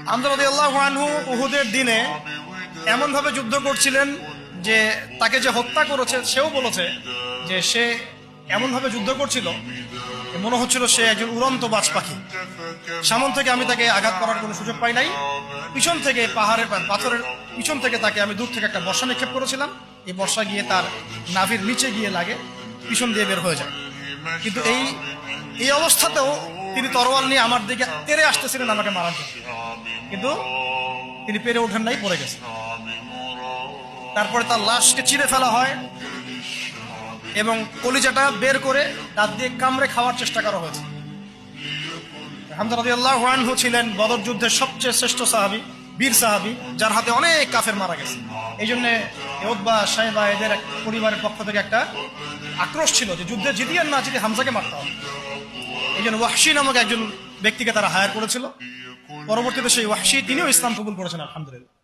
হামজা রাদিয়াল্লাহু আনহু উহুদের দিনে এমনভাবে যুদ্ধ করছিলেন যে তাকে যে হত্যা করেছে সেও বলেছে যে সে এমনভাবে যুদ্ধ করছিল মনে হচ্ছিল সে একজন উড়ন্ত বাজ পাখি। সামন থেকে আমি তাকে আঘাত করার কোনো সুযোগ পাই নাই, পিছন থেকে পাথরের পিছন থেকে তাকে আমি দূর থেকে একটা বর্ষা নিক্ষেপ করেছিলাম। এই বর্ষা গিয়ে তার নাভির নিচে গিয়ে লাগে, পিছন দিয়ে বের হয়ে যায়। কিন্তু এই অবস্থাতেও তিনি তরোয়াল নিয়ে আমার দিকে তেড়ে আসতেছিলেন আমাকে মারার জন্য, কিন্তু তিনি পেরে ওঠেন নাই, পড়ে গেছেন। তারপরে তার লাশকে চিরে ফেলা হয় এবং কলিজাটা বের করে দাঁত দিয়ে কামড়ে খাওয়ার চেষ্টা করা হয়েছে। হামজা রাদিয়াল্লাহু আনহু ছিলেন বদর যুদ্ধের সবচেয়ে শ্রেষ্ঠ সাহাবী, বীর সাহাবী, যার হাতে অনেক কাফের মারা গেছে। এই জন্য উতবা, শাইবা এদের পরিবারের পক্ষ থেকে একটা আক্রোশ ছিল যে যুদ্ধে জিতি আর না জিতি হামজাকে মারতে হবে। এই জন্য ওয়াহশী নামক একজন ব্যক্তিকে তারা হায়ার করেছিল। পরবর্তীতে সেই ওয়াহশী তিনিও ইসলাম কবুল করেছেন, আলহামদুলিল্লাহ।